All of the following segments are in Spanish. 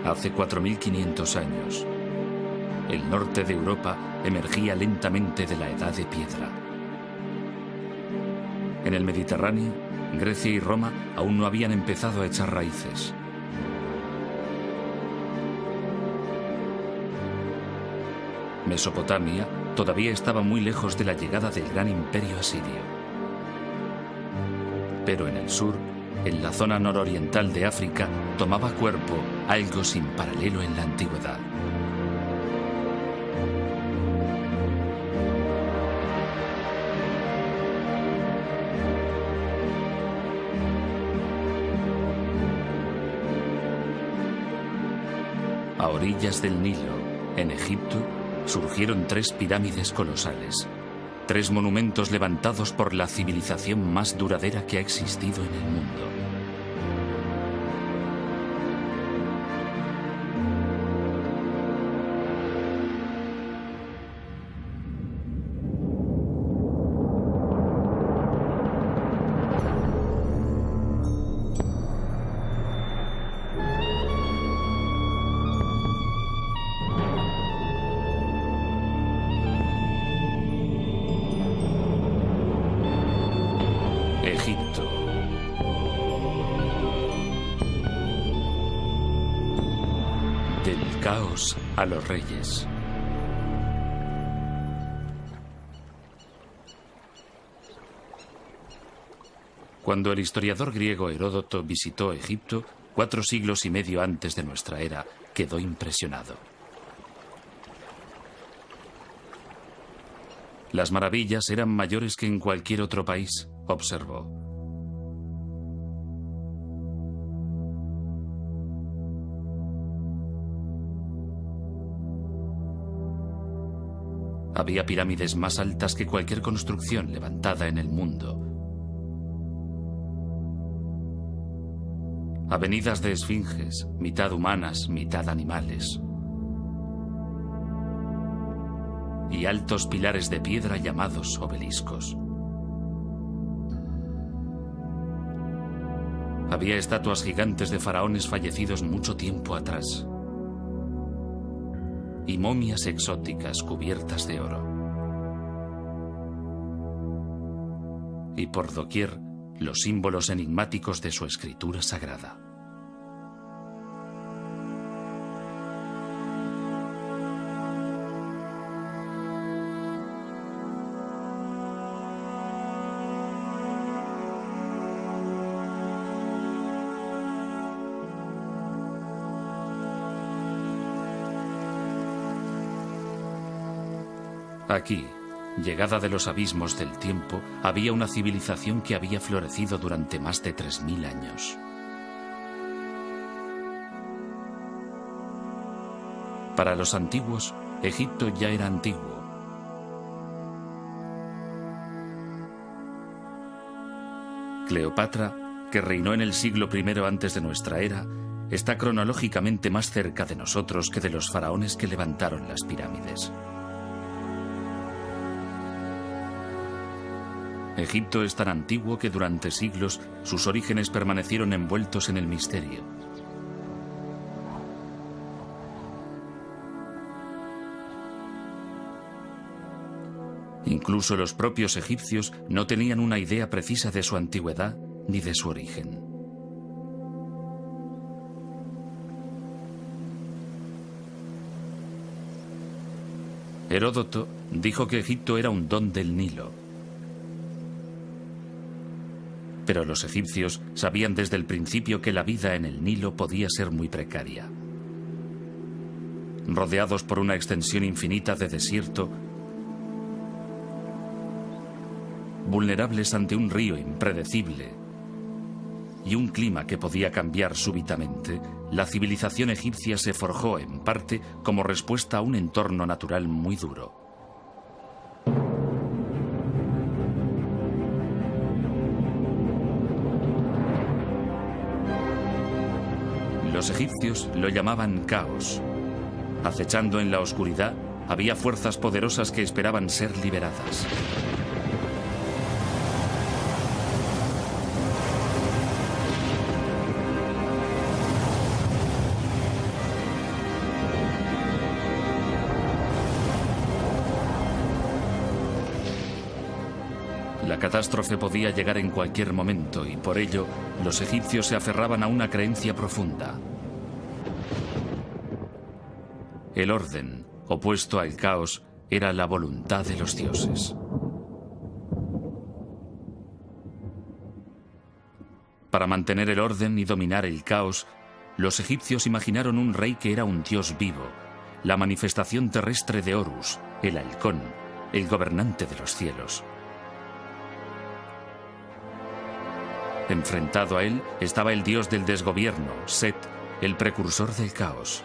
Hace 4500 años, el norte de Europa emergía lentamente de la Edad de Piedra. En el Mediterráneo, Grecia y Roma aún no habían empezado a echar raíces. Mesopotamia todavía estaba muy lejos de la llegada del gran imperio asirio. Pero en el sur, en la zona nororiental de África, tomaba cuerpo algo sin paralelo en la antigüedad. A orillas del Nilo, en Egipto, surgieron 3 pirámides colosales, 3 monumentos levantados por la civilización más duradera que ha existido en el mundo. Egipto. Del caos a los reyes. Cuando el historiador griego Heródoto visitó Egipto, 4 siglos y medio antes de nuestra era, quedó impresionado. Las maravillas eran mayores que en cualquier otro país, observó. Había pirámides más altas que cualquier construcción levantada en el mundo. Avenidas de esfinges, mitad humanas, mitad animales. Y altos pilares de piedra llamados obeliscos. Había estatuas gigantes de faraones fallecidos mucho tiempo atrás. Y momias exóticas cubiertas de oro. Y por doquier, los símbolos enigmáticos de su escritura sagrada. Aquí, llegada de los abismos del tiempo, había una civilización que había florecido durante más de 3000 años. Para los antiguos, Egipto ya era antiguo. Cleopatra, que reinó en el siglo I antes de nuestra era, está cronológicamente más cerca de nosotros que de los faraones que levantaron las pirámides. Egipto es tan antiguo que durante siglos sus orígenes permanecieron envueltos en el misterio. Incluso los propios egipcios no tenían una idea precisa de su antigüedad ni de su origen. Heródoto dijo que Egipto era un don del Nilo. Pero los egipcios sabían desde el principio que la vida en el Nilo podía ser muy precaria. Rodeados por una extensión infinita de desierto, vulnerables ante un río impredecible y un clima que podía cambiar súbitamente, la civilización egipcia se forjó en parte como respuesta a un entorno natural muy duro. Los egipcios lo llamaban caos. Acechando en la oscuridad, había fuerzas poderosas que esperaban ser liberadas. La catástrofe podía llegar en cualquier momento y por ello los egipcios se aferraban a una creencia profunda. El orden, opuesto al caos, era la voluntad de los dioses. Para mantener el orden y dominar el caos, los egipcios imaginaron un rey que era un dios vivo, la manifestación terrestre de Horus, el halcón, el gobernante de los cielos. Enfrentado a él estaba el dios del desgobierno, Set, el precursor del caos.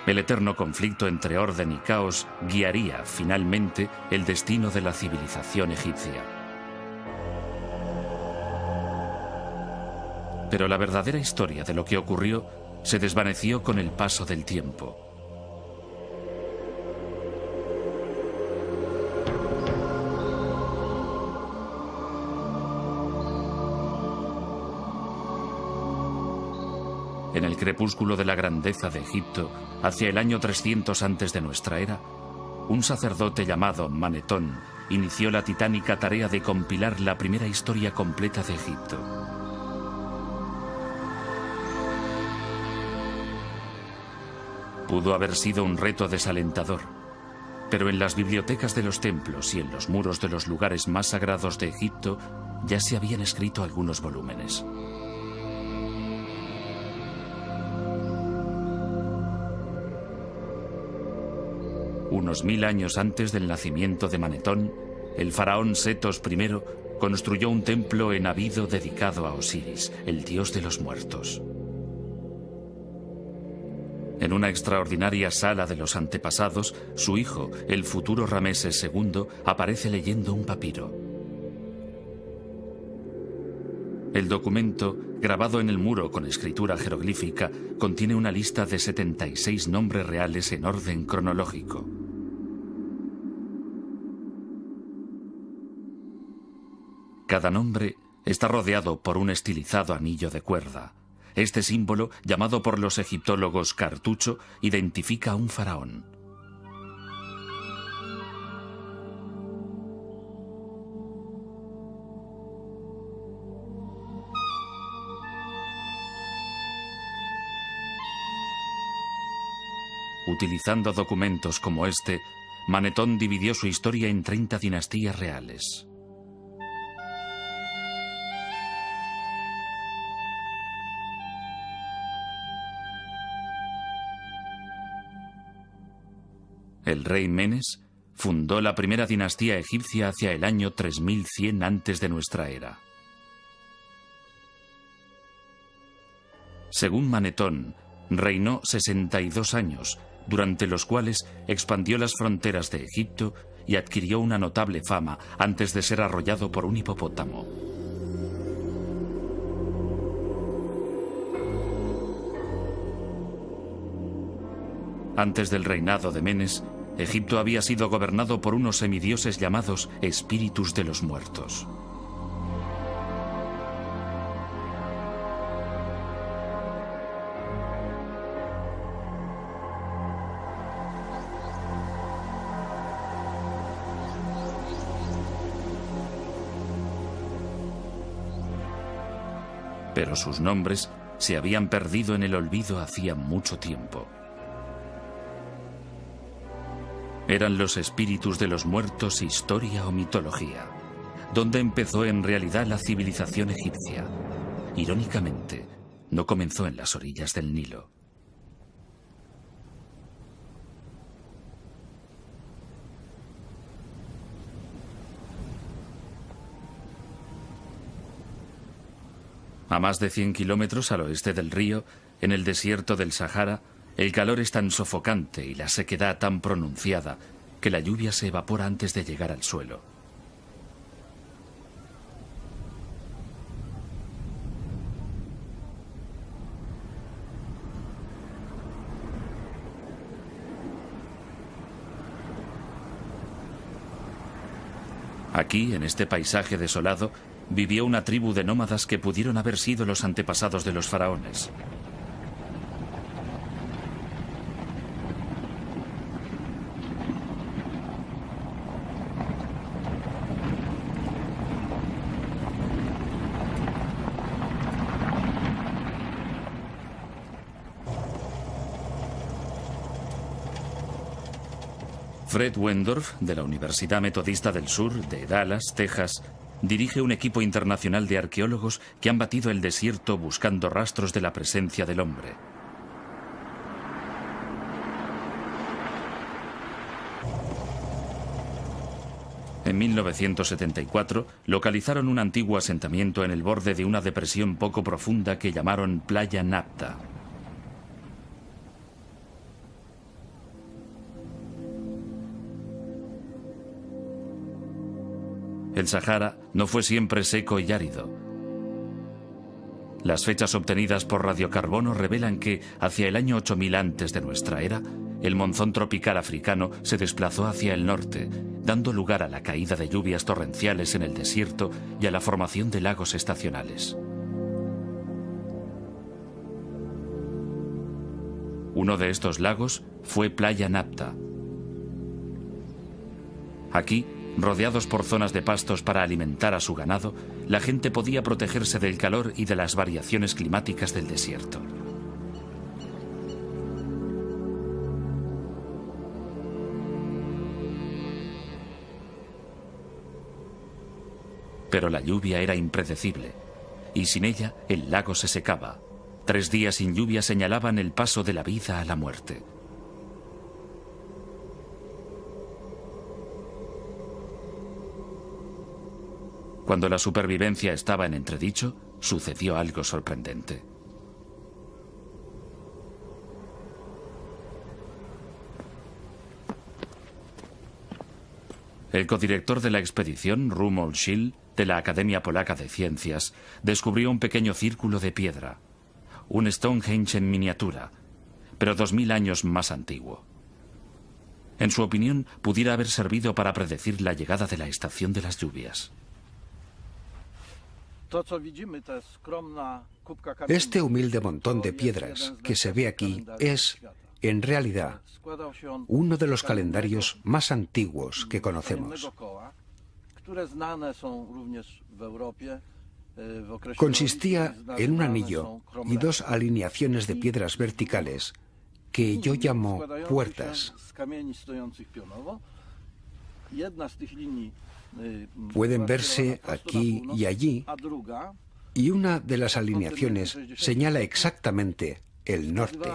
El eterno conflicto entre orden y caos guiaría, finalmente, el destino de la civilización egipcia. Pero la verdadera historia de lo que ocurrió se desvaneció con el paso del tiempo. En el crepúsculo de la grandeza de Egipto, hacia el año 300 antes de nuestra era, un sacerdote llamado Manetón inició la titánica tarea de compilar la primera historia completa de Egipto. Pudo haber sido un reto desalentador, pero en las bibliotecas de los templos y en los muros de los lugares más sagrados de Egipto ya se habían escrito algunos volúmenes. Unos 1000 años antes del nacimiento de Manetón, el faraón Setos I construyó un templo en Abido dedicado a Osiris, el dios de los muertos. En una extraordinaria sala de los antepasados, su hijo, el futuro Rameses II, aparece leyendo un papiro. El documento, grabado en el muro con escritura jeroglífica, contiene una lista de 76 nombres reales en orden cronológico. Cada nombre está rodeado por un estilizado anillo de cuerda. Este símbolo, llamado por los egiptólogos cartucho, identifica a un faraón. Utilizando documentos como este, Manetón dividió su historia en 30 dinastías reales. El rey Menes fundó la primera dinastía egipcia hacia el año 3100 antes de nuestra era. Según Manetón, reinó 62 años, durante los cuales expandió las fronteras de Egipto y adquirió una notable fama antes de ser arrollado por un hipopótamo. Antes del reinado de Menes, Egipto había sido gobernado por unos semidioses llamados espíritus de los muertos. Pero sus nombres se habían perdido en el olvido hacía mucho tiempo. ¿Eran los espíritus de los muertos historia o mitología? ¿Dónde empezó en realidad la civilización egipcia? Irónicamente, no comenzó en las orillas del Nilo. A más de 100 kilómetros al oeste del río, en el desierto del Sahara, el calor es tan sofocante y la sequedad tan pronunciada que la lluvia se evapora antes de llegar al suelo. Aquí, en este paisaje desolado, vivió una tribu de nómadas que pudieron haber sido los antepasados de los faraones. Fred Wendorf, de la Universidad Metodista del Sur, de Dallas, Texas, dirige un equipo internacional de arqueólogos que han batido el desierto buscando rastros de la presencia del hombre. En 1974 localizaron un antiguo asentamiento en el borde de una depresión poco profunda que llamaron Playa Napta. El Sahara no fue siempre seco y árido. Las fechas obtenidas por radiocarbono revelan que, hacia el año 8000 antes de nuestra era, el monzón tropical africano se desplazó hacia el norte, dando lugar a la caída de lluvias torrenciales en el desierto y a la formación de lagos estacionales. Uno de estos lagos fue Playa Napta. Aquí, rodeados por zonas de pastos para alimentar a su ganado, la gente podía protegerse del calor y de las variaciones climáticas del desierto. Pero la lluvia era impredecible, y sin ella el lago se secaba. 3 días sin lluvia señalaban el paso de la vida a la muerte. Cuando la supervivencia estaba en entredicho, sucedió algo sorprendente. El codirector de la expedición, Romuald Schill, de la Academia Polaca de Ciencias, descubrió un pequeño círculo de piedra, un Stonehenge en miniatura, pero 2000 años más antiguo. En su opinión, pudiera haber servido para predecir la llegada de la estación de las lluvias. Este humilde montón de piedras que se ve aquí es, en realidad, uno de los calendarios más antiguos que conocemos. Consistía en un anillo y 2 alineaciones de piedras verticales que yo llamo puertas. Pueden verse aquí y allí, y una de las alineaciones señala exactamente el norte.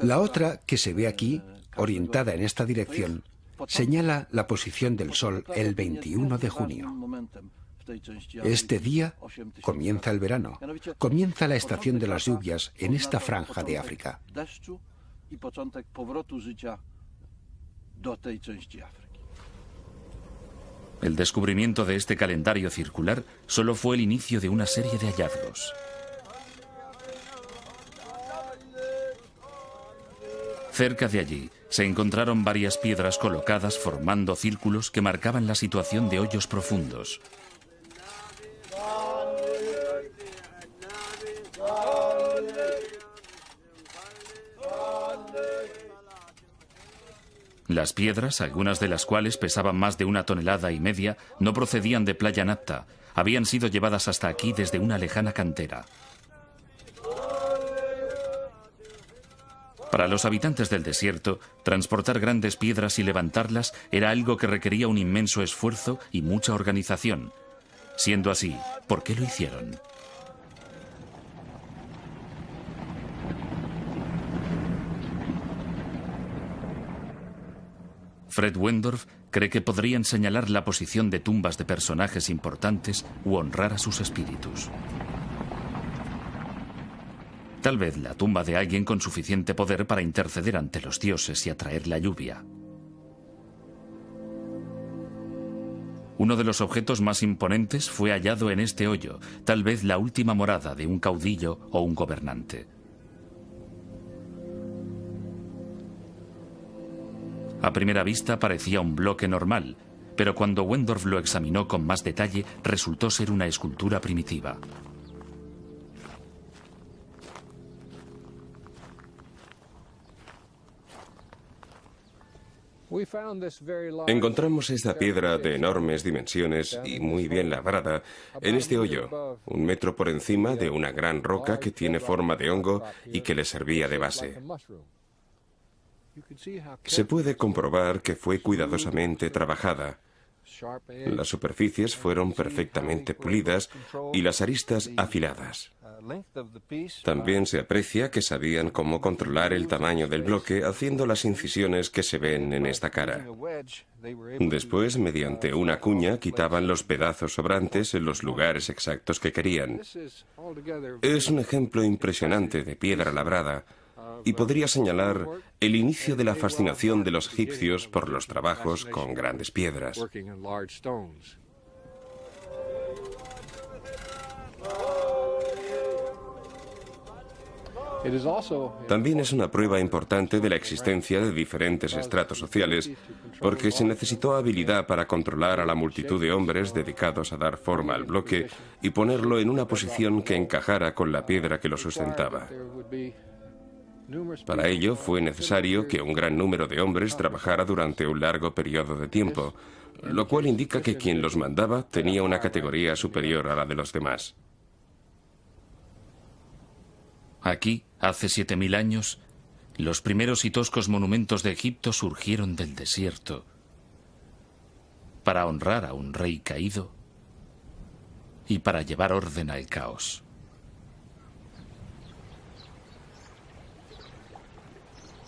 La otra, que se ve aquí, orientada en esta dirección, señala la posición del Sol el 21 de junio. Este día comienza el verano, comienza la estación de las lluvias en esta franja de África. El descubrimiento de este calendario circular solo fue el inicio de una serie de hallazgos. Cerca de allí se encontraron varias piedras colocadas formando círculos que marcaban la situación de hoyos profundos. Las piedras, algunas de las cuales pesaban más de 1,5 toneladas, no procedían de Playa Napta, habían sido llevadas hasta aquí desde una lejana cantera. Para los habitantes del desierto, transportar grandes piedras y levantarlas era algo que requería un inmenso esfuerzo y mucha organización. Siendo así, ¿por qué lo hicieron? Fred Wendorf cree que podrían señalar la posición de tumbas de personajes importantes u honrar a sus espíritus. Tal vez la tumba de alguien con suficiente poder para interceder ante los dioses y atraer la lluvia. Uno de los objetos más imponentes fue hallado en este hoyo, tal vez la última morada de un caudillo o un gobernante. A primera vista parecía un bloque normal, pero cuando Wendorf lo examinó con más detalle, resultó ser una escultura primitiva. Encontramos esta piedra de enormes dimensiones y muy bien labrada en este hoyo, 1 metro por encima de una gran roca que tiene forma de hongo y que le servía de base. Se puede comprobar que fue cuidadosamente trabajada. Las superficies fueron perfectamente pulidas y las aristas afiladas. También se aprecia que sabían cómo controlar el tamaño del bloque haciendo las incisiones que se ven en esta cara. Después, mediante una cuña, quitaban los pedazos sobrantes en los lugares exactos que querían. Es un ejemplo impresionante de piedra labrada y podría señalar el inicio de la fascinación de los egipcios por los trabajos con grandes piedras. También es una prueba importante de la existencia de diferentes estratos sociales, porque se necesitó habilidad para controlar a la multitud de hombres dedicados a dar forma al bloque y ponerlo en una posición que encajara con la piedra que lo sustentaba. Para ello fue necesario que un gran número de hombres trabajara durante un largo periodo de tiempo, lo cual indica que quien los mandaba tenía una categoría superior a la de los demás. Aquí, hace 7000 años, los primeros y toscos monumentos de Egipto surgieron del desierto para honrar a un rey caído y para llevar orden al caos.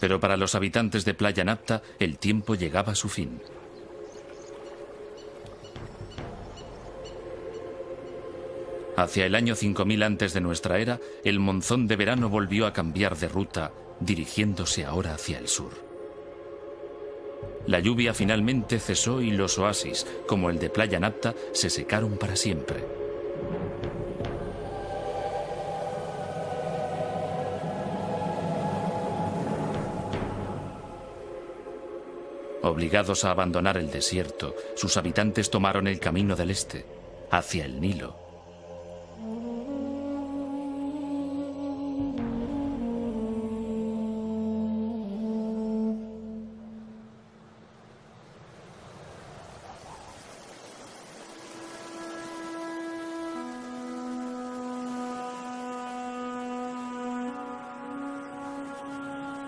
Pero para los habitantes de Playa Napta, el tiempo llegaba a su fin. Hacia el año 5000 antes de nuestra era, el monzón de verano volvió a cambiar de ruta, dirigiéndose ahora hacia el sur. La lluvia finalmente cesó y los oasis, como el de Playa Napta, se secaron para siempre. Obligados a abandonar el desierto, sus habitantes tomaron el camino del este, hacia el Nilo.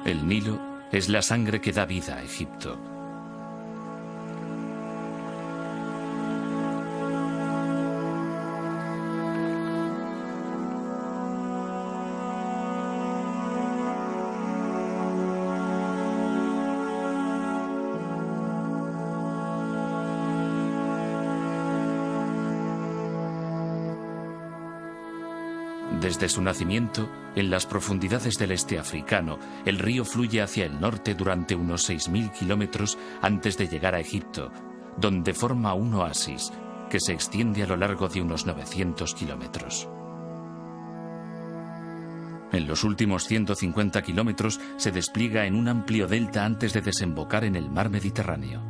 El Nilo es la sangre que da vida a Egipto. Desde su nacimiento, en las profundidades del este africano, el río fluye hacia el norte durante unos 6000 kilómetros antes de llegar a Egipto, donde forma un oasis que se extiende a lo largo de unos 900 kilómetros. En los últimos 150 kilómetros se despliega en un amplio delta antes de desembocar en el mar Mediterráneo.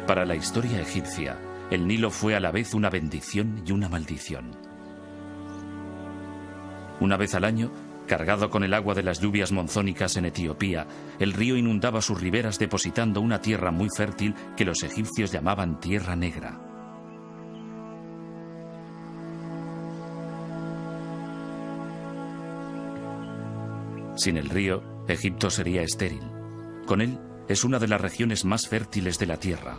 Para la historia egipcia, el Nilo fue a la vez una bendición y una maldición. Una vez al año, cargado con el agua de las lluvias monzónicas en Etiopía, el río inundaba sus riberas depositando una tierra muy fértil que los egipcios llamaban Tierra Negra. Sin el río, Egipto sería estéril. Con él, es una de las regiones más fértiles de la tierra.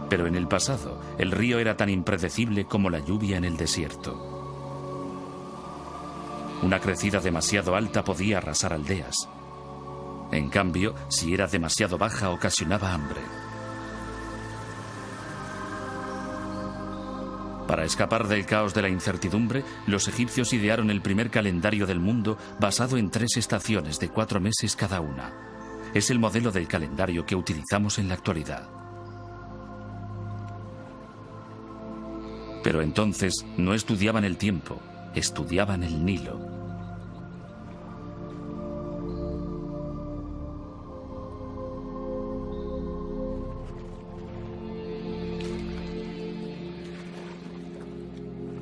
Pero en el pasado, el río era tan impredecible como la lluvia en el desierto. Una crecida demasiado alta podía arrasar aldeas. En cambio, si era demasiado baja, ocasionaba hambre. Para escapar del caos de la incertidumbre, los egipcios idearon el primer calendario del mundo basado en 3 estaciones de 4 meses cada una. Es el modelo del calendario que utilizamos en la actualidad. Pero entonces no estudiaban el tiempo, estudiaban el Nilo.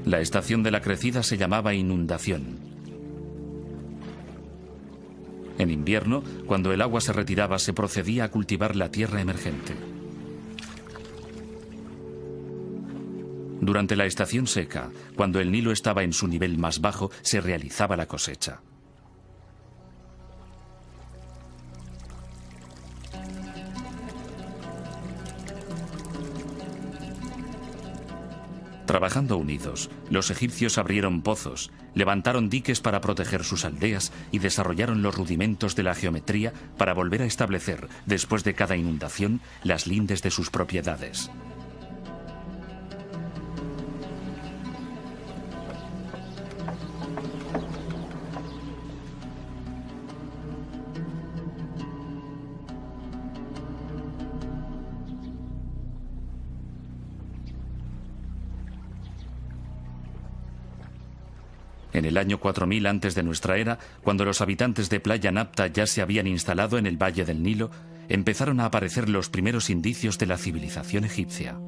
La estación de la crecida se llamaba inundación. En invierno, cuando el agua se retiraba, se procedía a cultivar la tierra emergente. Durante la estación seca, cuando el Nilo estaba en su nivel más bajo, se realizaba la cosecha. Trabajando unidos, los egipcios abrieron pozos, levantaron diques para proteger sus aldeas y desarrollaron los rudimentos de la geometría para volver a establecer, después de cada inundación, las lindes de sus propiedades. En el año 4000 antes de nuestra era, cuando los habitantes de Playa Napta ya se habían instalado en el valle del Nilo, empezaron a aparecer los primeros indicios de la civilización egipcia.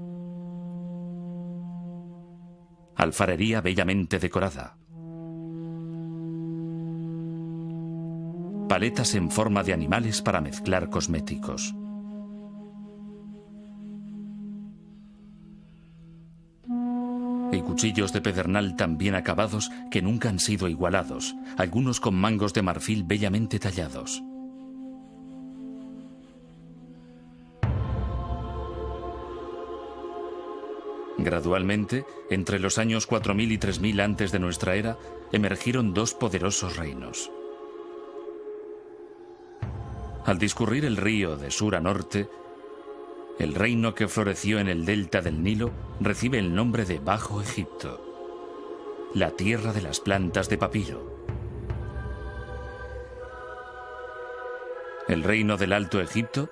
Alfarería bellamente decorada. Paletas en forma de animales para mezclar cosméticos. Y cuchillos de pedernal tan bien acabados que nunca han sido igualados, algunos con mangos de marfil bellamente tallados. Gradualmente, entre los años 4000 y 3000 antes de nuestra era, emergieron dos poderosos reinos. Al discurrir el río de sur a norte, el reino que floreció en el delta del Nilo recibe el nombre de Bajo Egipto, la tierra de las plantas de papiro. El reino del Alto Egipto,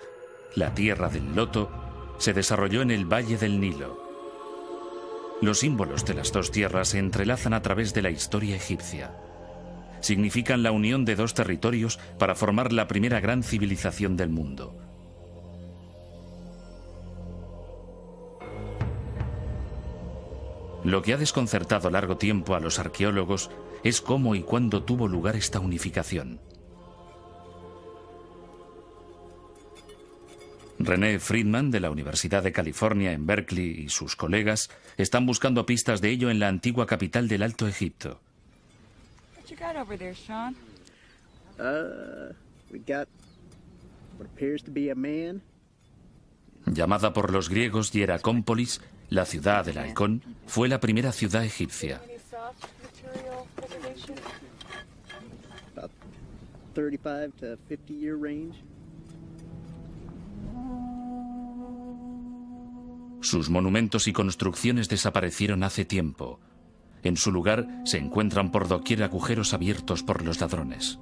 la tierra del loto, se desarrolló en el valle del Nilo. Los símbolos de las dos tierras se entrelazan a través de la historia egipcia. Significan la unión de dos territorios para formar la primera gran civilización del mundo. Lo que ha desconcertado largo tiempo a los arqueólogos es cómo y cuándo tuvo lugar esta unificación. René Friedman, de la Universidad de California en Berkeley, y sus colegas están buscando pistas de ello en la antigua capital del Alto Egipto. Llamada por los griegos Hieracómpolis, la ciudad del halcón fue la primera ciudad egipcia. Sus monumentos y construcciones desaparecieron hace tiempo. En su lugar se encuentran por doquier agujeros abiertos por los ladrones.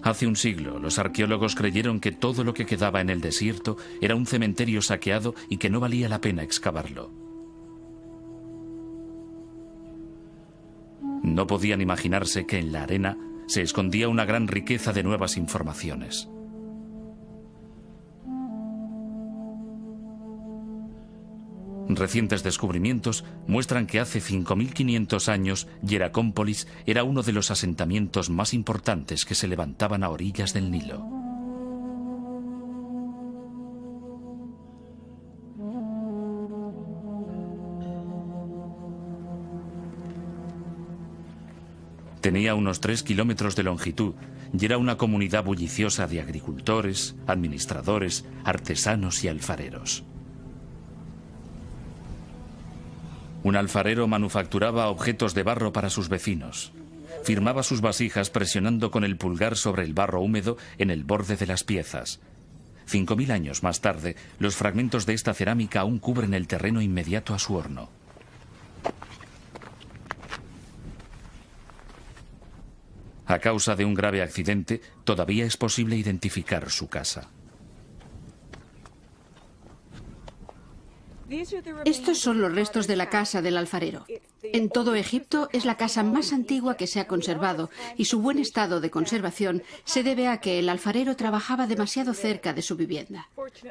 Hace un siglo, los arqueólogos creyeron que todo lo que quedaba en el desierto era un cementerio saqueado y que no valía la pena excavarlo. No podían imaginarse que en la arena se escondía una gran riqueza de nuevas informaciones. Recientes descubrimientos muestran que hace 5500 años Hieracómpolis era uno de los asentamientos más importantes que se levantaban a orillas del Nilo. Tenía unos 3 kilómetros de longitud y era una comunidad bulliciosa de agricultores, administradores, artesanos y alfareros. Un alfarero manufacturaba objetos de barro para sus vecinos. Firmaba sus vasijas presionando con el pulgar sobre el barro húmedo en el borde de las piezas. 5000 años más tarde, los fragmentos de esta cerámica aún cubren el terreno inmediato a su horno. A causa de un grave accidente, todavía es posible identificar su casa. Estos son los restos de la casa del alfarero. En todo Egipto es la casa más antigua que se ha conservado y su buen estado de conservación se debe a que el alfarero trabajaba demasiado cerca de su vivienda.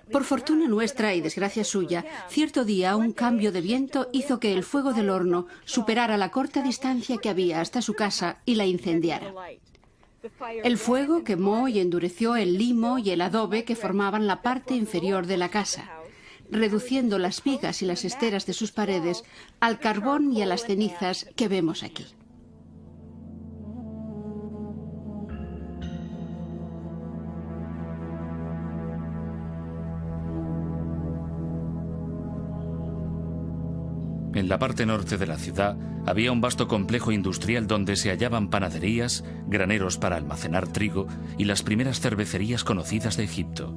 Por fortuna nuestra y desgracia suya, cierto día un cambio de viento hizo que el fuego del horno superara la corta distancia que había hasta su casa y la incendiara. El fuego quemó y endureció el limo y el adobe que formaban la parte inferior de la casa. reduciendo las vigas y las esteras de sus paredes al carbón y a las cenizas que vemos aquí. En la parte norte de la ciudad había un vasto complejo industrial donde se hallaban panaderías, graneros para almacenar trigo y las primeras cervecerías conocidas de Egipto.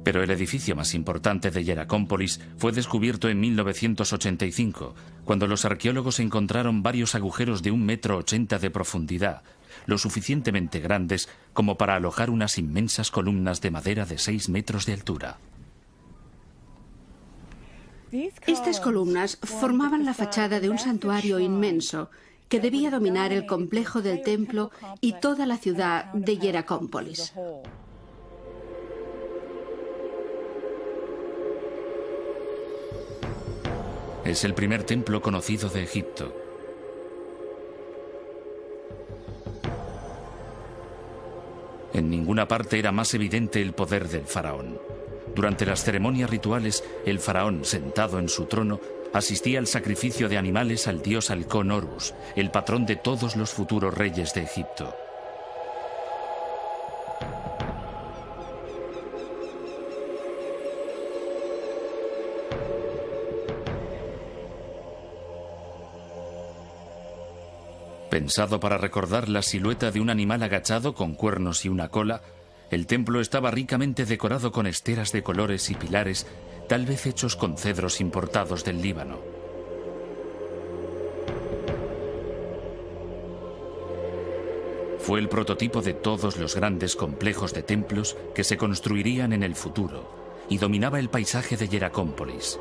Pero el edificio más importante de Hieracómpolis fue descubierto en 1985, cuando los arqueólogos encontraron varios agujeros de 1,80 m de profundidad, lo suficientemente grandes como para alojar unas inmensas columnas de madera de 6 metros de altura. Estas columnas formaban la fachada de un santuario inmenso que debía dominar el complejo del templo y toda la ciudad de Hieracómpolis. Es el primer templo conocido de Egipto. En ninguna parte era más evidente el poder del faraón. Durante las ceremonias rituales, el faraón, sentado en su trono, asistía al sacrificio de animales al dios halcón Horus, el patrón de todos los futuros reyes de Egipto. Pensado para recordar la silueta de un animal agachado con cuernos y una cola, el templo estaba ricamente decorado con esteras de colores y pilares, tal vez hechos con cedros importados del Líbano. Fue el prototipo de todos los grandes complejos de templos que se construirían en el futuro y dominaba el paisaje de Hieracómpolis.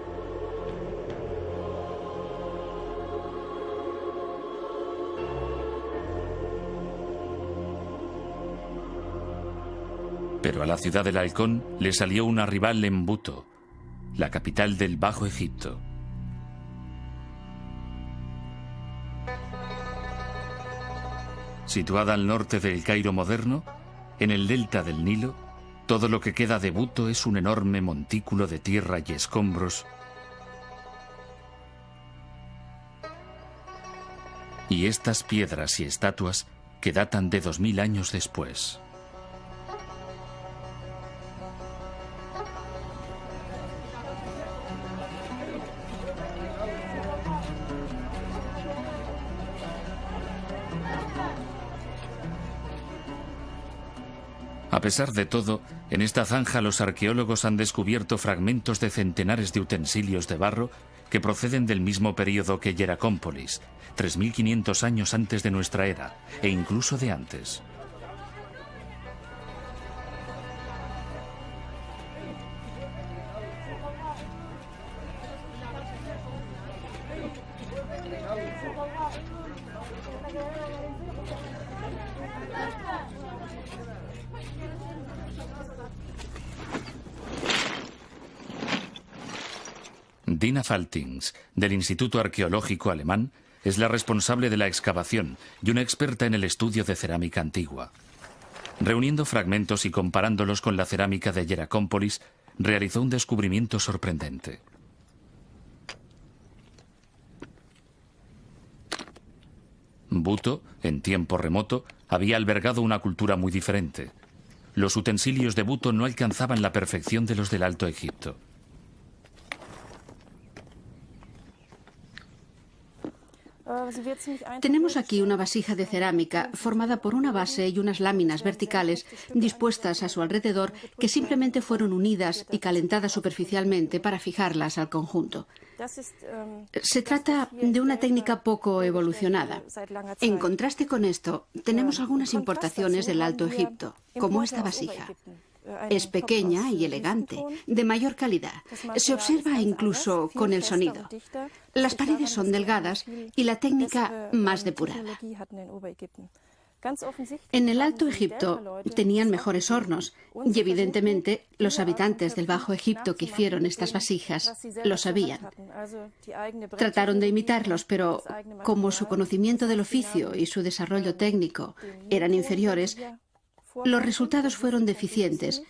Pero a la ciudad del halcón le salió una rival en Buto, la capital del Bajo Egipto. Situada al norte del Cairo moderno, en el delta del Nilo, todo lo que queda de Buto es un enorme montículo de tierra y escombros, y estas piedras y estatuas que datan de 2000 años después. A pesar de todo, en esta zanja los arqueólogos han descubierto fragmentos de centenares de utensilios de barro que proceden del mismo período que Hieracómpolis, 3500 años antes de nuestra era, e incluso de antes. Dina Faltings, del Instituto Arqueológico Alemán, es la responsable de la excavación y una experta en el estudio de cerámica antigua. Reuniendo fragmentos y comparándolos con la cerámica de Hieracómpolis, realizó un descubrimiento sorprendente. Buto, en tiempo remoto, había albergado una cultura muy diferente. Los utensilios de Buto no alcanzaban la perfección de los del Alto Egipto. Tenemos aquí una vasija de cerámica formada por una base y unas láminas verticales dispuestas a su alrededor que simplemente fueron unidas y calentadas superficialmente para fijarlas al conjunto. Se trata de una técnica poco evolucionada. En contraste con esto, tenemos algunas importaciones del Alto Egipto, como esta vasija. Es pequeña y elegante, de mayor calidad. Se observa incluso con el sonido. Las paredes son delgadas y la técnica más depurada. En el Alto Egipto tenían mejores hornos y evidentemente los habitantes del Bajo Egipto que hicieron estas vasijas lo sabían. Trataron de imitarlos, pero como su conocimiento del oficio y su desarrollo técnico eran inferiores, Los resultados fueron deficientes,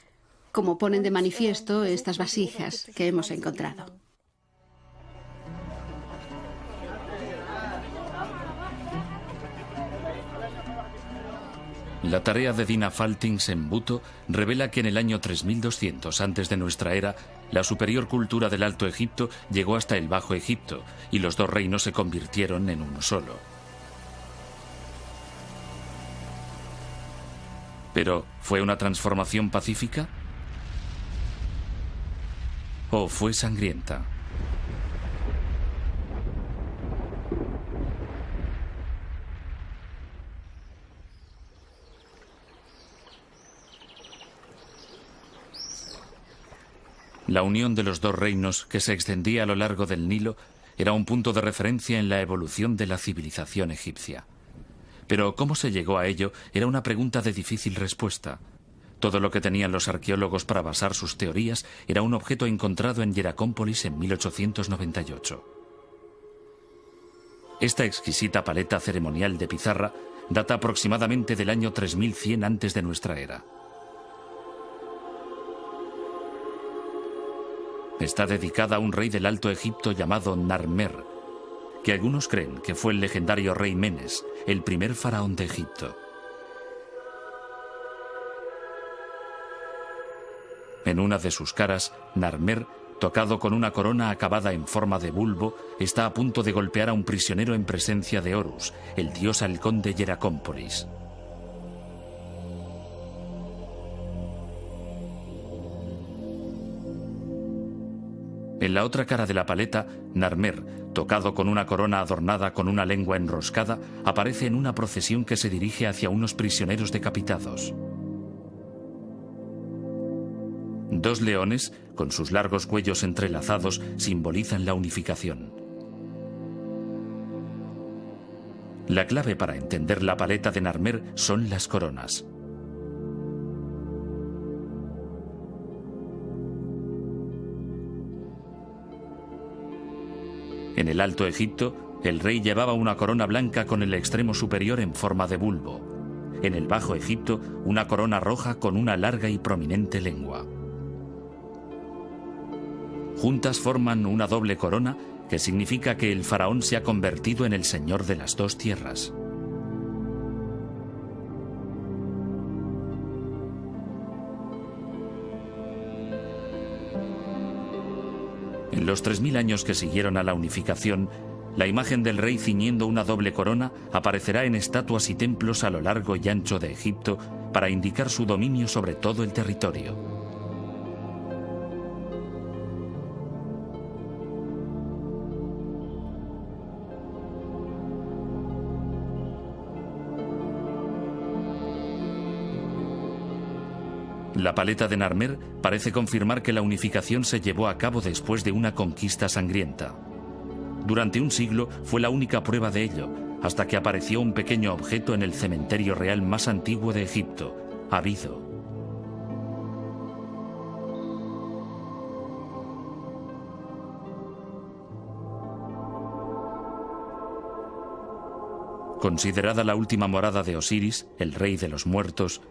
como ponen de manifiesto estas vasijas que hemos encontrado. La tarea de Dina Faltings en Buto revela que en el año 3200 antes de nuestra era, la superior cultura del Alto Egipto llegó hasta el Bajo Egipto y los dos reinos se convirtieron en uno solo. Pero, ¿fue una transformación pacífica? ¿O fue sangrienta? La unión de los dos reinos, que se extendía a lo largo del Nilo, era un punto de referencia en la evolución de la civilización egipcia. Pero cómo se llegó a ello era una pregunta de difícil respuesta. Todo lo que tenían los arqueólogos para basar sus teorías era un objeto encontrado en Hieracómpolis en 1898. Esta exquisita paleta ceremonial de pizarra data aproximadamente del año 3100 antes de nuestra era. Está dedicada a un rey del Alto Egipto llamado Narmer, que algunos creen que fue el legendario rey Menes, el primer faraón de Egipto. En una de sus caras, Narmer, tocado con una corona acabada en forma de bulbo, está a punto de golpear a un prisionero en presencia de Horus, el dios halcón de Hieracómpolis. En la otra cara de la paleta, Narmer, tocado con una corona adornada con una lengua enroscada, aparece en una procesión que se dirige hacia unos prisioneros decapitados. Dos leones, con sus largos cuellos entrelazados, simbolizan la unificación. La clave para entender la paleta de Narmer son las coronas. En el Alto Egipto, el rey llevaba una corona blanca con el extremo superior en forma de bulbo. En el Bajo Egipto, una corona roja con una larga y prominente lengua. Juntas forman una doble corona que significa que el faraón se ha convertido en el señor de las dos tierras. En los 3000 años que siguieron a la unificación, la imagen del rey ciñendo una doble corona aparecerá en estatuas y templos a lo largo y ancho de Egipto para indicar su dominio sobre todo el territorio. La paleta de Narmer parece confirmar que la unificación se llevó a cabo después de una conquista sangrienta. Durante un siglo fue la única prueba de ello, hasta que apareció un pequeño objeto en el cementerio real más antiguo de Egipto, Abido. Considerada la última morada de Osiris, el rey de los muertos,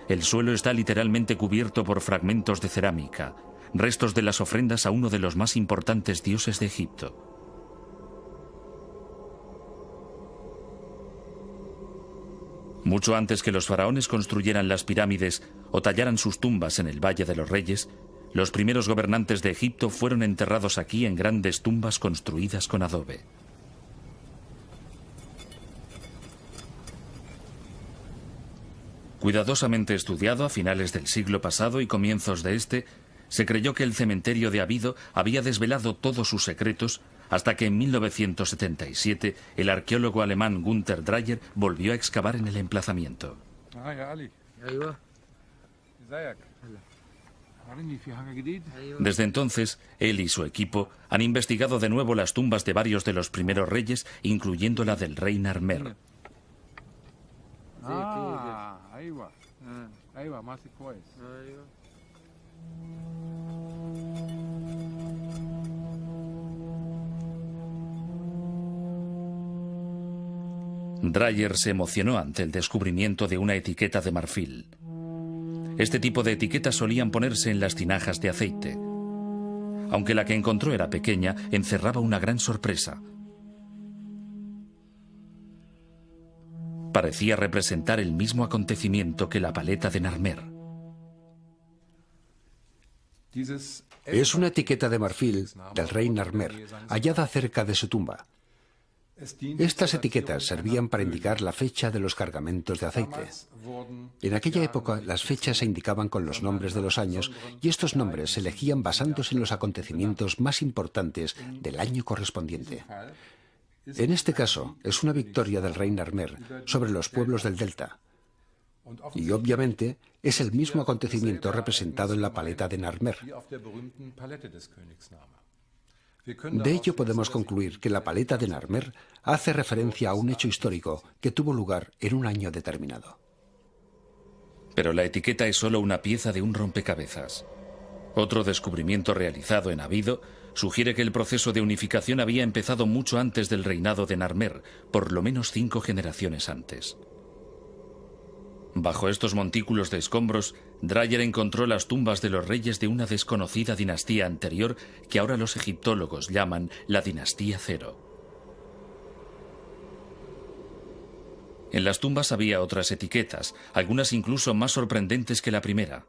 el suelo está literalmente cubierto por fragmentos de cerámica, restos de las ofrendas a uno de los más importantes dioses de Egipto. Mucho antes que los faraones construyeran las pirámides o tallaran sus tumbas en el Valle de los Reyes, los primeros gobernantes de Egipto fueron enterrados aquí en grandes tumbas construidas con adobe. Cuidadosamente estudiado a finales del siglo pasado y comienzos de este, se creyó que el cementerio de Abido había desvelado todos sus secretos hasta que en 1977 el arqueólogo alemán Günther Dreyer volvió a excavar en el emplazamiento. Desde entonces, él y su equipo han investigado de nuevo las tumbas de varios de los primeros reyes, incluyendo la del rey Narmer. Dreyer se emocionó ante el descubrimiento de una etiqueta de marfil. Este tipo de etiquetas solían ponerse en las tinajas de aceite. Aunque la que encontró era pequeña, encerraba una gran sorpresa. Parecía representar el mismo acontecimiento que la paleta de Narmer. Es una etiqueta de marfil del rey Narmer, hallada cerca de su tumba. Estas etiquetas servían para indicar la fecha de los cargamentos de aceite. En aquella época, las fechas se indicaban con los nombres de los años y estos nombres se elegían basándose en los acontecimientos más importantes del año correspondiente. En este caso, es una victoria del rey Narmer sobre los pueblos del delta. Y obviamente, es el mismo acontecimiento representado en la paleta de Narmer. De ello podemos concluir que la paleta de Narmer hace referencia a un hecho histórico que tuvo lugar en un año determinado. Pero la etiqueta es solo una pieza de un rompecabezas. Otro descubrimiento realizado en Abido sugiere que el proceso de unificación había empezado mucho antes del reinado de Narmer, por lo menos 5 generaciones antes. Bajo estos montículos de escombros, Dreyer encontró las tumbas de los reyes de una desconocida dinastía anterior que ahora los egiptólogos llaman la dinastía Cero. En las tumbas había otras etiquetas, algunas incluso más sorprendentes que la primera.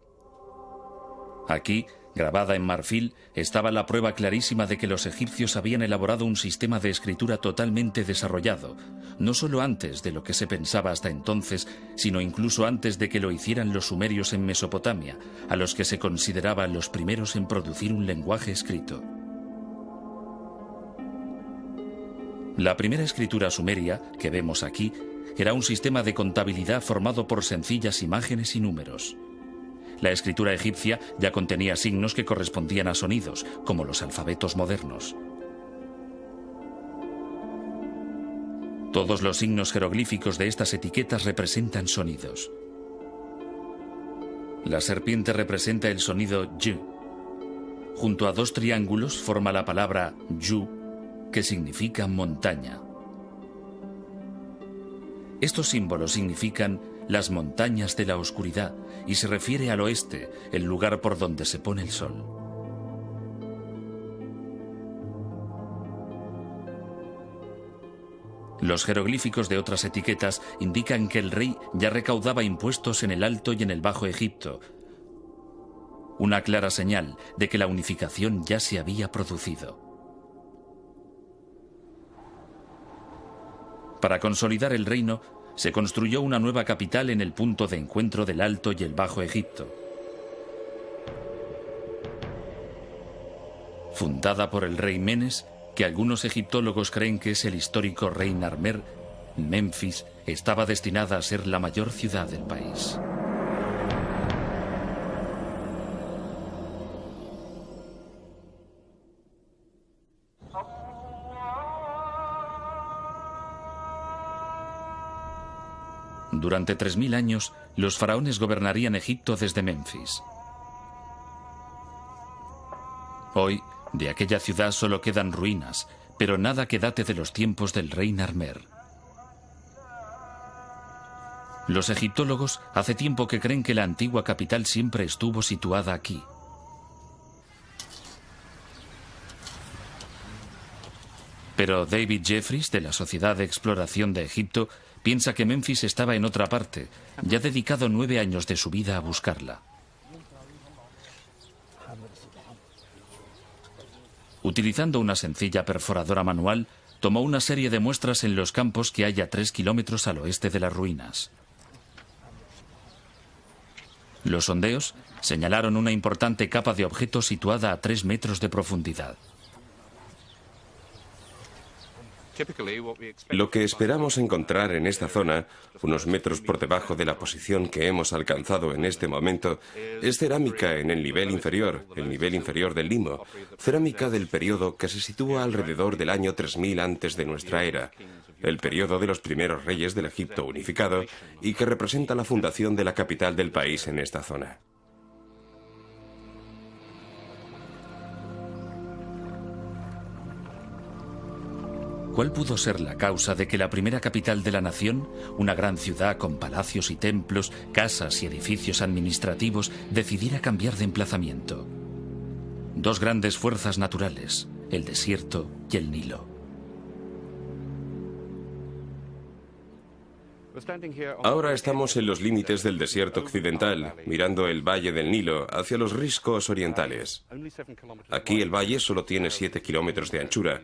Aquí, grabada en marfil, estaba la prueba clarísima de que los egipcios habían elaborado un sistema de escritura totalmente desarrollado, no solo antes de lo que se pensaba hasta entonces, sino incluso antes de que lo hicieran los sumerios en Mesopotamia, a los que se consideraban los primeros en producir un lenguaje escrito. La primera escritura sumeria, que vemos aquí, era un sistema de contabilidad formado por sencillas imágenes y números. La escritura egipcia ya contenía signos que correspondían a sonidos, como los alfabetos modernos. Todos los signos jeroglíficos de estas etiquetas representan sonidos. La serpiente representa el sonido Y. Junto a 2 triángulos forma la palabra Yu, que significa montaña. Estos símbolos significan las montañas de la oscuridad y se refiere al oeste, el lugar por donde se pone el sol. Los jeroglíficos de otras etiquetas indican que el rey ya recaudaba impuestos en el Alto y en el Bajo Egipto, una clara señal de que la unificación ya se había producido. Para consolidar el reino, se construyó una nueva capital en el punto de encuentro del Alto y el Bajo Egipto. Fundada por el rey Menes, que algunos egiptólogos creen que es el histórico rey Narmer, Memphis estaba destinada a ser la mayor ciudad del país. Durante 3000 años, los faraones gobernarían Egipto desde Memphis. Hoy, de aquella ciudad solo quedan ruinas, pero nada que date de los tiempos del rey Narmer. Los egiptólogos hace tiempo que creen que la antigua capital siempre estuvo situada aquí. Pero David Jeffries, de la Sociedad de Exploración de Egipto, piensa que Memphis estaba en otra parte y ha dedicado 9 años de su vida a buscarla. Utilizando una sencilla perforadora manual, tomó una serie de muestras en los campos que hay a 3 kilómetros al oeste de las ruinas. Los sondeos señalaron una importante capa de objetos situada a 3 metros de profundidad. Lo que esperamos encontrar en esta zona, unos metros por debajo de la posición que hemos alcanzado en este momento, es cerámica en el nivel inferior del limo, cerámica del periodo que se sitúa alrededor del año 3000 antes de nuestra era, el periodo de los primeros reyes del Egipto unificado y que representa la fundación de la capital del país en esta zona. ¿Cuál pudo ser la causa de que la primera capital de la nación, una gran ciudad con palacios y templos, casas y edificios administrativos, decidiera cambiar de emplazamiento? Dos grandes fuerzas naturales, el desierto y el Nilo. Ahora estamos en los límites del desierto occidental, mirando el valle del Nilo hacia los riscos orientales. Aquí el valle solo tiene 7 kilómetros de anchura.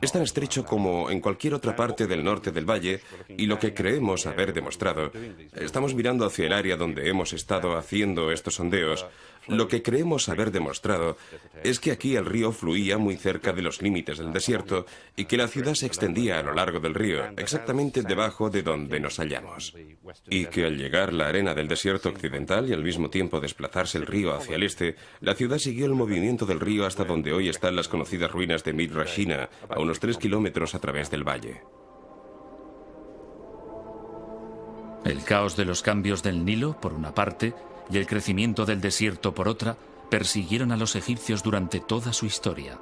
Es tan estrecho como en cualquier otra parte del norte del valle, y lo que creemos haber demostrado, estamos mirando hacia el área donde hemos estado haciendo estos sondeos, lo que creemos haber demostrado es que aquí el río fluía muy cerca de los límites del desierto y que la ciudad se extendía a lo largo del río, exactamente debajo de donde nos hallamos. Y que al llegar la arena del desierto occidental y al mismo tiempo desplazarse el río hacia el este, la ciudad siguió el movimiento del río hasta donde hoy están las conocidas ruinas de Midrashina, a unos 3 kilómetros a través del valle. El caos de los cambios del Nilo, por una parte, y el crecimiento del desierto, por otra, persiguieron a los egipcios durante toda su historia.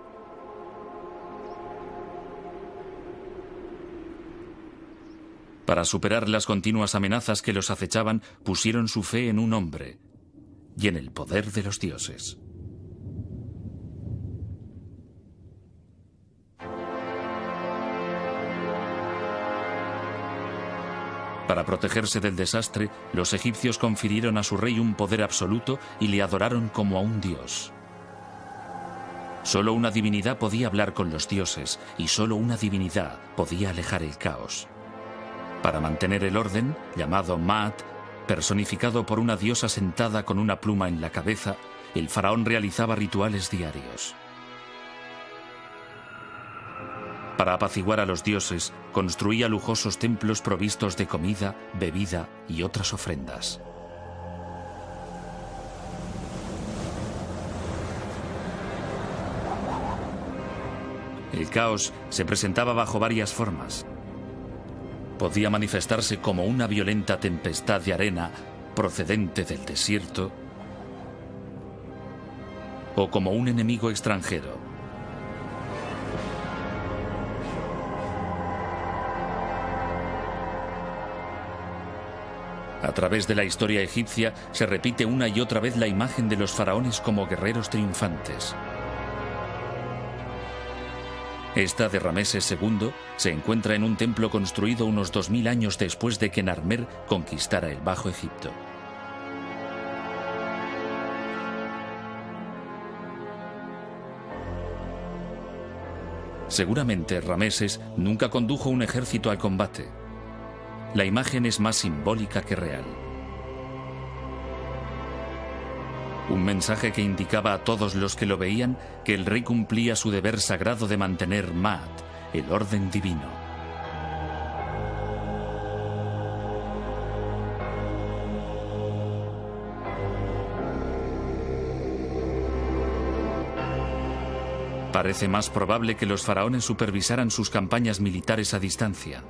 Para superar las continuas amenazas que los acechaban, pusieron su fe en un hombre y en el poder de los dioses. Para protegerse del desastre, los egipcios confirieron a su rey un poder absoluto y le adoraron como a un dios. Solo una divinidad podía hablar con los dioses y solo una divinidad podía alejar el caos. Para mantener el orden, llamado Maat, personificado por una diosa sentada con una pluma en la cabeza, el faraón realizaba rituales diarios. Para apaciguar a los dioses, construía lujosos templos provistos de comida, bebida y otras ofrendas. El caos se presentaba bajo varias formas. Podía manifestarse como una violenta tempestad de arena procedente del desierto o como un enemigo extranjero. A través de la historia egipcia se repite una y otra vez la imagen de los faraones como guerreros triunfantes. Esta de Rameses II se encuentra en un templo construido unos 2000 años después de que Narmer conquistara el Bajo Egipto. Seguramente Rameses nunca condujo un ejército al combate. La imagen es más simbólica que real. Un mensaje que indicaba a todos los que lo veían que el rey cumplía su deber sagrado de mantener Maat, el orden divino. Parece más probable que los faraones supervisaran sus campañas militares a distancia.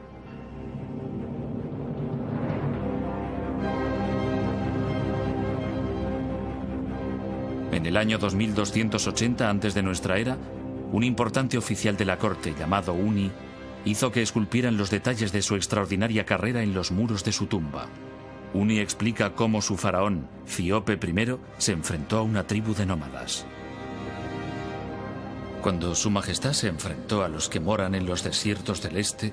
En el año 2280 antes de nuestra era, un importante oficial de la corte llamado Uni hizo que esculpieran los detalles de su extraordinaria carrera en los muros de su tumba. Uni explica cómo su faraón, Cíope I, se enfrentó a una tribu de nómadas. Cuando su majestad se enfrentó a los que moran en los desiertos del este,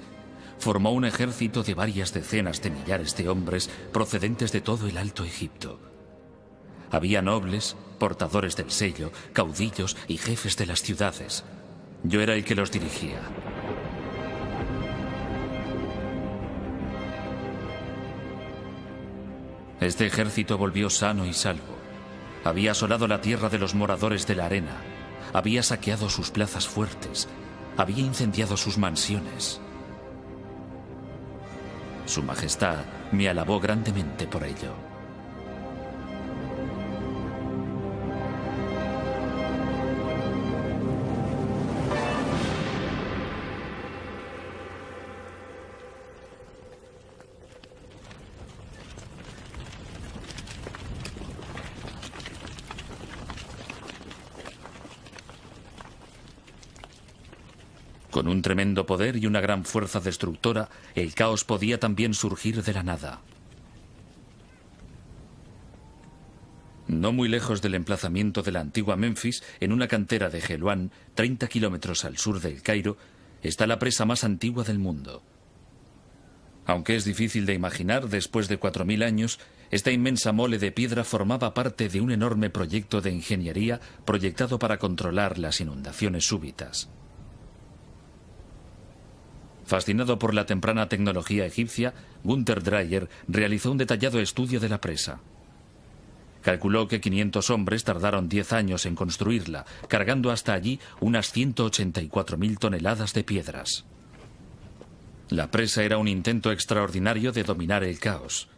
formó un ejército de varias decenas de millares de hombres procedentes de todo el Alto Egipto. Había nobles, portadores del sello, caudillos y jefes de las ciudades. Yo era el que los dirigía. Este ejército volvió sano y salvo. Había asolado la tierra de los moradores de la arena. Había saqueado sus plazas fuertes. Había incendiado sus mansiones. Su Majestad me alabó grandemente por ello. Con un tremendo poder y una gran fuerza destructora, el caos podía también surgir de la nada. No muy lejos del emplazamiento de la antigua Memphis, en una cantera de Helouan, 30 kilómetros al sur del Cairo, está la presa más antigua del mundo. Aunque es difícil de imaginar, después de 4000 años, esta inmensa mole de piedra formaba parte de un enorme proyecto de ingeniería proyectado para controlar las inundaciones súbitas. Fascinado por la temprana tecnología egipcia, Gunther Dreyer realizó un detallado estudio de la presa. Calculó que 500 hombres tardaron 10 años en construirla, cargando hasta allí unas 184.000 toneladas de piedras. La presa era un intento extraordinario de dominar el caos.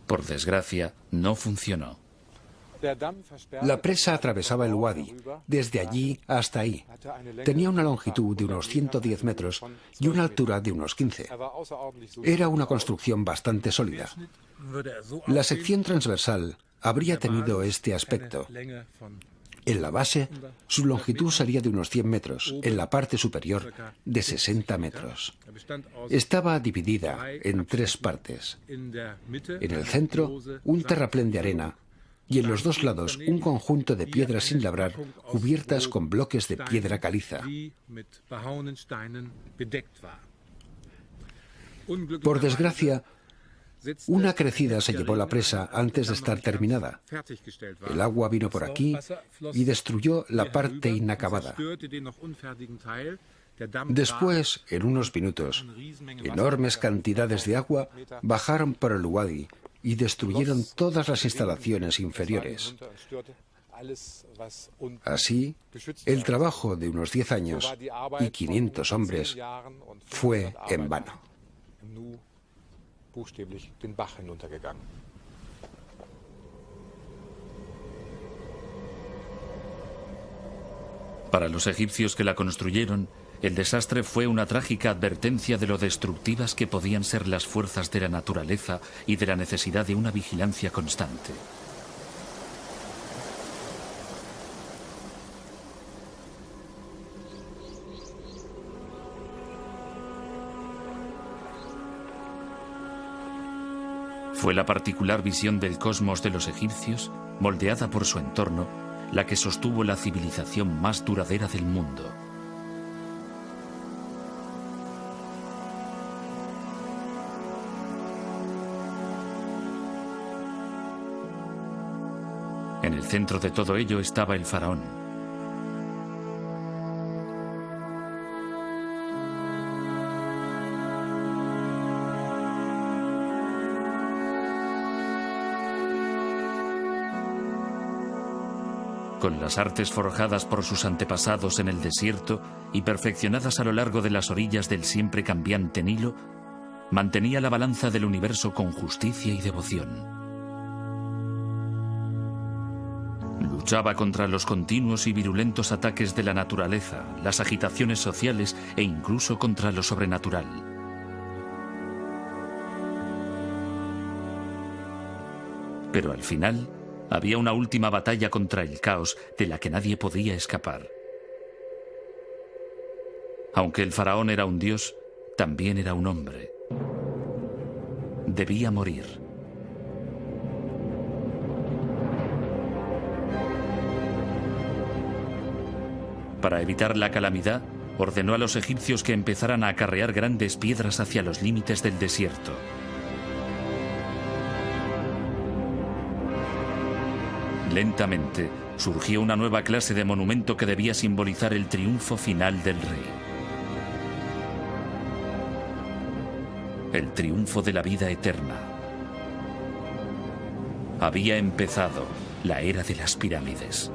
Por desgracia, no funcionó. La presa atravesaba el Wadi, desde allí hasta ahí. Tenía una longitud de unos 110 metros y una altura de unos 15. Era una construcción bastante sólida. La sección transversal habría tenido este aspecto. En la base, su longitud sería de unos 100 metros, en la parte superior de 60 metros. Estaba dividida en 3 partes. En el centro, un terraplén de arena, y en los 2 lados un conjunto de piedras sin labrar cubiertas con bloques de piedra caliza. Por desgracia, una crecida se llevó la presa antes de estar terminada. El agua vino por aquí y destruyó la parte inacabada. Después, en unos minutos, enormes cantidades de agua bajaron por el Wadi y destruyeron todas las instalaciones inferiores. Así, el trabajo de unos 10 años y 500 hombres fue en vano. Para los egipcios que la construyeron, el desastre fue una trágica advertencia de lo destructivas que podían ser las fuerzas de la naturaleza y de la necesidad de una vigilancia constante. Fue la particular visión del cosmos de los egipcios, moldeada por su entorno, la que sostuvo la civilización más duradera del mundo. En el centro de todo ello estaba el faraón. Con las artes forjadas por sus antepasados en el desierto y perfeccionadas a lo largo de las orillas del siempre cambiante Nilo, mantenía la balanza del universo con justicia y devoción. Luchaba contra los continuos y virulentos ataques de la naturaleza, las agitaciones sociales e incluso contra lo sobrenatural. Pero al final, había una última batalla contra el caos de la que nadie podía escapar. Aunque el faraón era un dios, también era un hombre. Debía morir. Para evitar la calamidad, ordenó a los egipcios que empezaran a acarrear grandes piedras hacia los límites del desierto. Lentamente surgió una nueva clase de monumento que debía simbolizar el triunfo final del rey. El triunfo de la vida eterna. Había empezado la era de las pirámides.